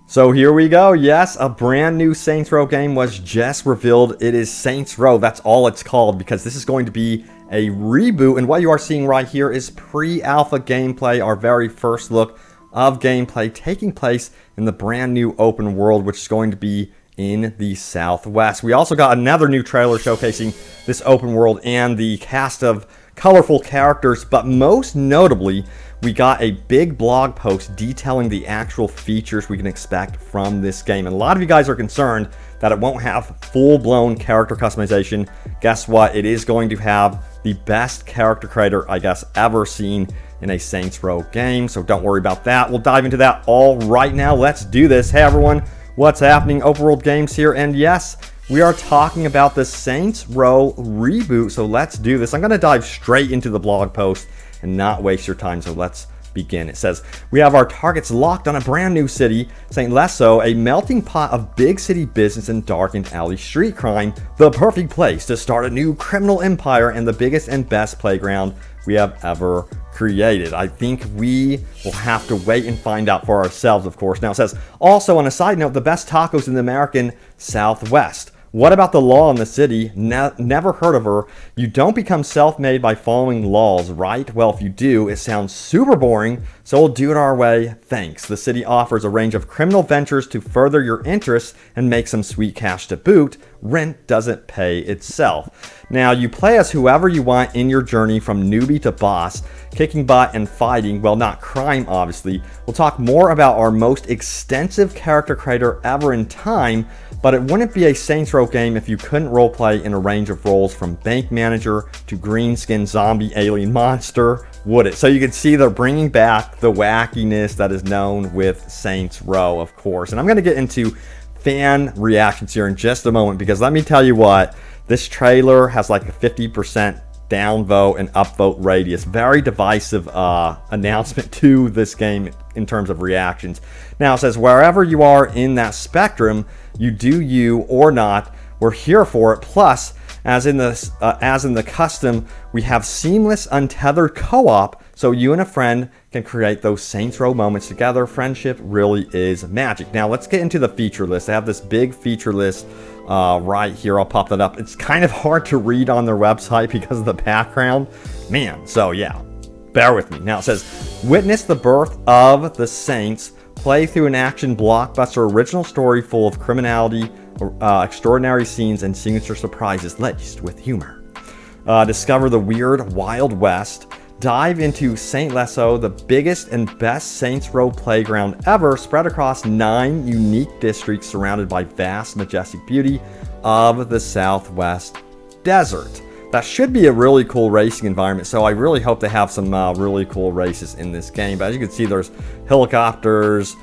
So here we go. Yes, a brand new Saints Row game was just revealed. It is Saints Row. That's all it's called because this is going to be a reboot. And what you are seeing right here is pre-alpha gameplay, our very first look of gameplay taking place in the brand new open world, which is going to be in the Southwest. We also got another new trailer showcasing this open world and the cast of colorful characters, but most notably, we got a big blog post detailing the actual features we can expect from this game. And a lot of you guys are concerned that it won't have full-blown character customization. Guess what? It is going to have the best character creator, I guess, ever seen in a Saints Row game. So don't worry about that. We'll dive into that all right now. Let's do this. Hey everyone, what's happening? Open World Games here. And yes, we are talking about the Saints Row Reboot. So let's do this. I'm going to dive straight into the blog post and not waste your time. So let's begin. It says, we have our targets locked on a brand new city, St. Lesso, a melting pot of big city business and darkened alley street crime, the perfect place to start a new criminal empire and the biggest and best playground we have ever created. I think we will have to wait and find out for ourselves, of course. Now it says, also on a side note, the best tacos in the American Southwest. What about the law in the city? Never heard of her. You don't become self-made by following laws, right? Well, if you do, it sounds super boring, so we'll do it our way. Thanks. The city offers a range of criminal ventures to further your interests and make some sweet cash to boot. Rent doesn't pay itself. Now, you play as whoever you want in your journey from newbie to boss, kicking butt and fighting, well, not crime, obviously. We'll talk more about our most extensive character creator ever in time, but it wouldn't be a Saints Row game if you couldn't roleplay in a range of roles from bank manager to green skin zombie alien monster, would it? So you can see they're bringing back the wackiness that is known with Saints Row, of course. And I'm going to get into fan reactions here in just a moment, because let me tell you what, this trailer has like a 50% downvote and upvote radius. Very divisive announcement to this game in terms of reactions. Now it says, wherever you are in that spectrum, you do you or not, we're here for it. Plus, as in the custom, we have seamless untethered co-op, so you and a friend can create those Saints Row moments together. Friendship really is magic. Now let's get into the feature list. They have this big feature list right here. I'll pop that up. It's kind of hard to read on their website because of the background, man. So yeah, bear with me. Now it says, witness the birth of the Saints. Play through an action blockbuster original story full of criminality, extraordinary scenes, and signature surprises laced with humor. Discover the weird Wild West. Dive into St. Lesso, the biggest and best Saints Row playground ever, spread across 9 unique districts surrounded by vast, majestic beauty of the Southwest desert. That should be a really cool racing environment, so I really hope they have some really cool races in this game. But as you can see, there's helicopters,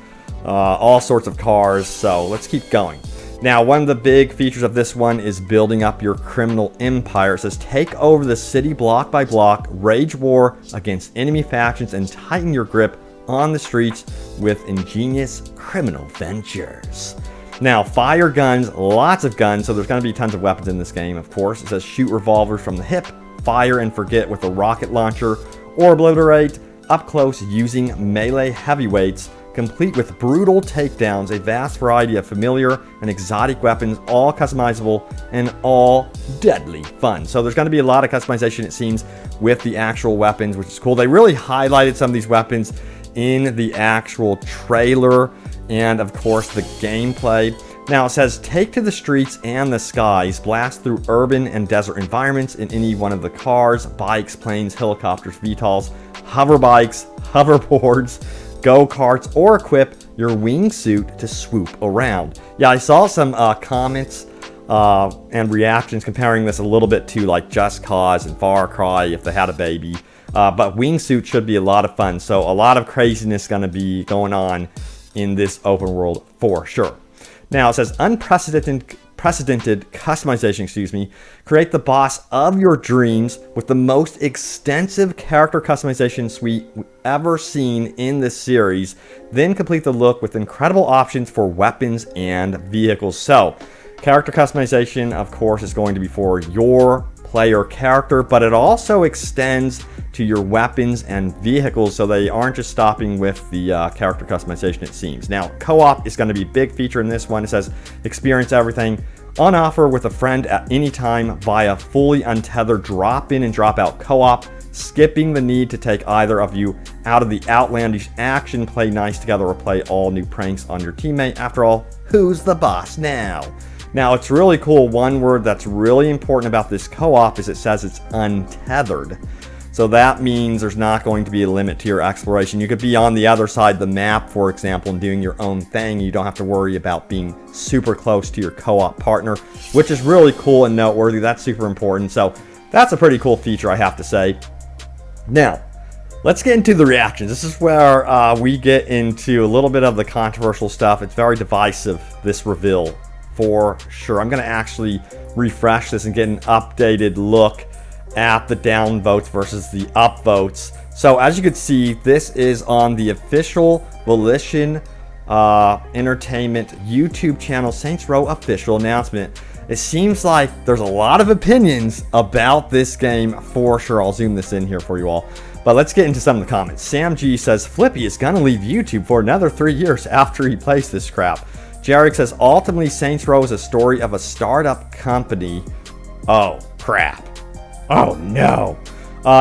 all sorts of cars, so let's keep going. Now, one of the big features of this one is building up your criminal empire. It says, take over the city block by block, rage war against enemy factions, and tighten your grip on the streets with ingenious criminal ventures. Now, fire guns, lots of guns, so there's going to be tons of weapons in this game, of course. It says shoot revolvers from the hip, fire and forget with a rocket launcher, or obliterate up close using melee heavyweights, complete with brutal takedowns, a vast variety of familiar and exotic weapons, all customizable and all deadly fun. So there's going to be a lot of customization, it seems, with the actual weapons, which is cool. They really highlighted some of these weapons in the actual trailer and of course the gameplay. Now it says, take to the streets and the skies, blast through urban and desert environments in any one of the cars, bikes, planes, helicopters, VTOLs, hover bikes, hoverboards, go-karts, or equip your wingsuit to swoop around. Yeah, I saw some comments and reactions comparing this a little bit to like Just Cause and Far Cry if they had a baby. But wingsuit should be a lot of fun, so a lot of craziness going to be going on in this open world for sure. Now it says unprecedented customization, create the boss of your dreams with the most extensive character customization suite ever seen in this series, then complete the look with incredible options for weapons and vehicles. So character customization, of course, is going to be for your player character, but it also extends to your weapons and vehicles, so they aren't just stopping with the character customization, it seems. Now, co-op is going to be a big feature in this one. It says experience everything on offer with a friend at any time via fully untethered drop-in and drop-out co-op, skipping the need to take either of you out of the outlandish action, play nice together, or play all new pranks on your teammate. After all, who's the boss now? Now, it's really cool. One word that's really important about this co-op is it says it's untethered. So that means there's not going to be a limit to your exploration. You could be on the other side of the map, for example, and doing your own thing. You don't have to worry about being super close to your co-op partner, which is really cool and noteworthy. That's super important. So that's a pretty cool feature, I have to say. Now, let's get into the reactions. This is where we get into a little bit of the controversial stuff. It's very divisive, this reveal, for sure. I'm going to actually refresh this and get an updated look at the down votes versus the up votes. So as you can see, this is on the official Volition Entertainment YouTube channel, Saints Row official announcement. It seems like there's a lot of opinions about this game for sure. I'll zoom this in here for you all. But let's get into some of the comments. Sam G says, Flippy is gonna leave YouTube for another 3 years after he plays this crap. Jarek says, ultimately Saints Row is a story of a startup company. Oh, crap. Oh no.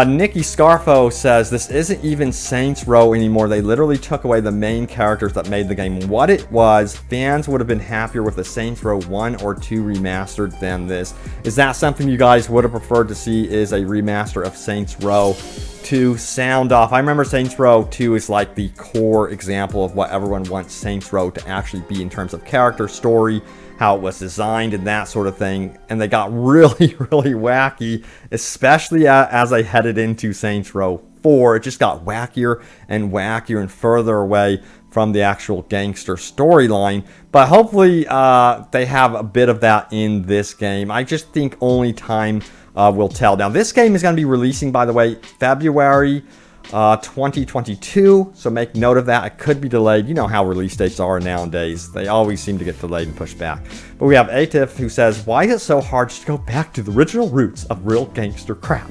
Nikki Scarfo says, this isn't even Saints Row anymore. They literally took away the main characters that made the game what it was. Fans would have been happier with the Saints Row 1 or 2 remastered than this. Is that something you guys would have preferred to see, is a remaster of Saints Row 2? Sound off. I remember Saints Row 2 is like the core example of what everyone wants Saints Row to actually be in terms of character, story, how it was designed, and that sort of thing. And they got really, really wacky, especially as they headed into Saints Row 4. It just got wackier and further away from the actual gangster storyline. But hopefully they have a bit of that in this game. I just think only time will tell. Now, this game is going to be releasing, by the way, February 2022, so make note of that. It could be delayed. You know how release dates are nowadays. They always seem to get delayed and pushed back. But we have Atif, who says, why is it so hard to go back to the original roots of real gangster crap?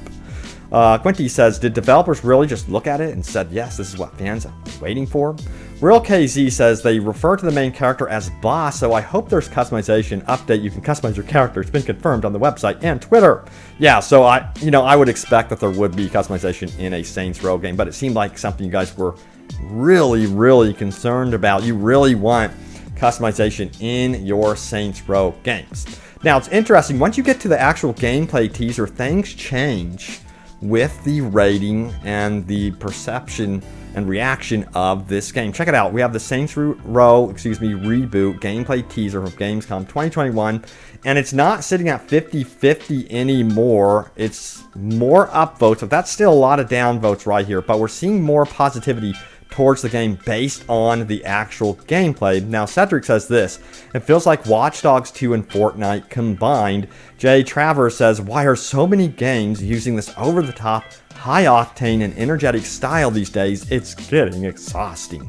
Quinty says, did developers really just look at it and said, yes, this is what fans are waiting for? Real KZ says, they refer to the main character as boss, so I hope there's customization update. You can customize your character. It's been confirmed on the website and Twitter. Yeah, so I would expect that there would be customization in a Saints Row game, but it seemed like something you guys were really, really concerned about. You really want customization in your Saints Row games. Now, it's interesting. Once you get to the actual gameplay teaser, things change with the rating and the perception and reaction of this game. Check it out. We have the Saints Row Reboot gameplay teaser from Gamescom 2021, and it's not sitting at 50-50 anymore. It's more upvotes, but that's still a lot of downvotes right here. But we're seeing more positivity towards the game based on the actual gameplay. Now, Cedric says this, it feels like Watch Dogs 2 and Fortnite combined. Jay Travers says, why are so many games using this over-the-top, high-octane, and energetic style these days? It's getting exhausting.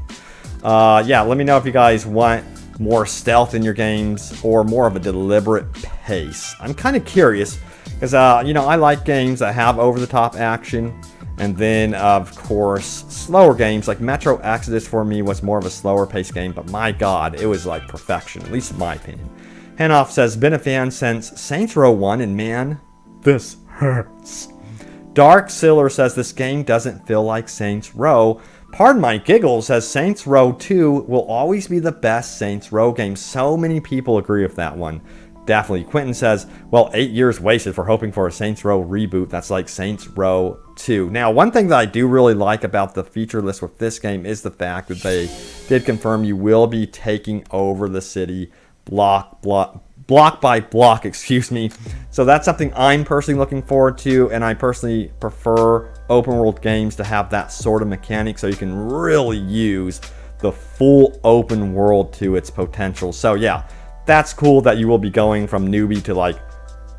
Yeah, let me know if you guys want more stealth in your games or more of a deliberate pace. I'm kind of curious because, you know, I like games that have over-the-top action. And then, of course, slower games like Metro Exodus for me was more of a slower paced game, but my god, it was like perfection, at least in my opinion. Hanoff says, been a fan since Saints Row 1, and man, this hurts. Dark Siller says, this game doesn't feel like Saints Row. Pardon my giggles says, Saints Row 2 will always be the best Saints Row game. So many people agree with that one. Definitely. Quentin says, well, 8 years wasted for hoping for a Saints Row reboot. That's like Saints Row 2. Now, one thing that I do really like about the feature list with this game is the fact that they did confirm you will be taking over the city block by block, excuse me. So that's something I'm personally looking forward to, and I personally prefer open world games to have that sort of mechanic so you can really use the full open world to its potential. So yeah, that's cool that you will be going from newbie to like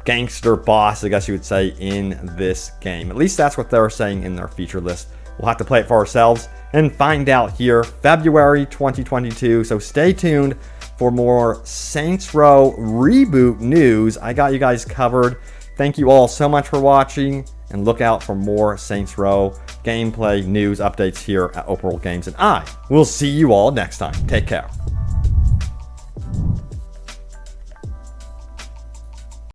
gangster boss, I guess you would say, in this game. At least that's what they're saying in their feature list. We'll have to play it for ourselves and find out here February 2022. So stay tuned for more Saints Row Reboot news. I got you guys covered Thank you all so much for watching, and look out for more Saints Row gameplay, news, updates here at Open World Games, and I will see you all next time. Take care.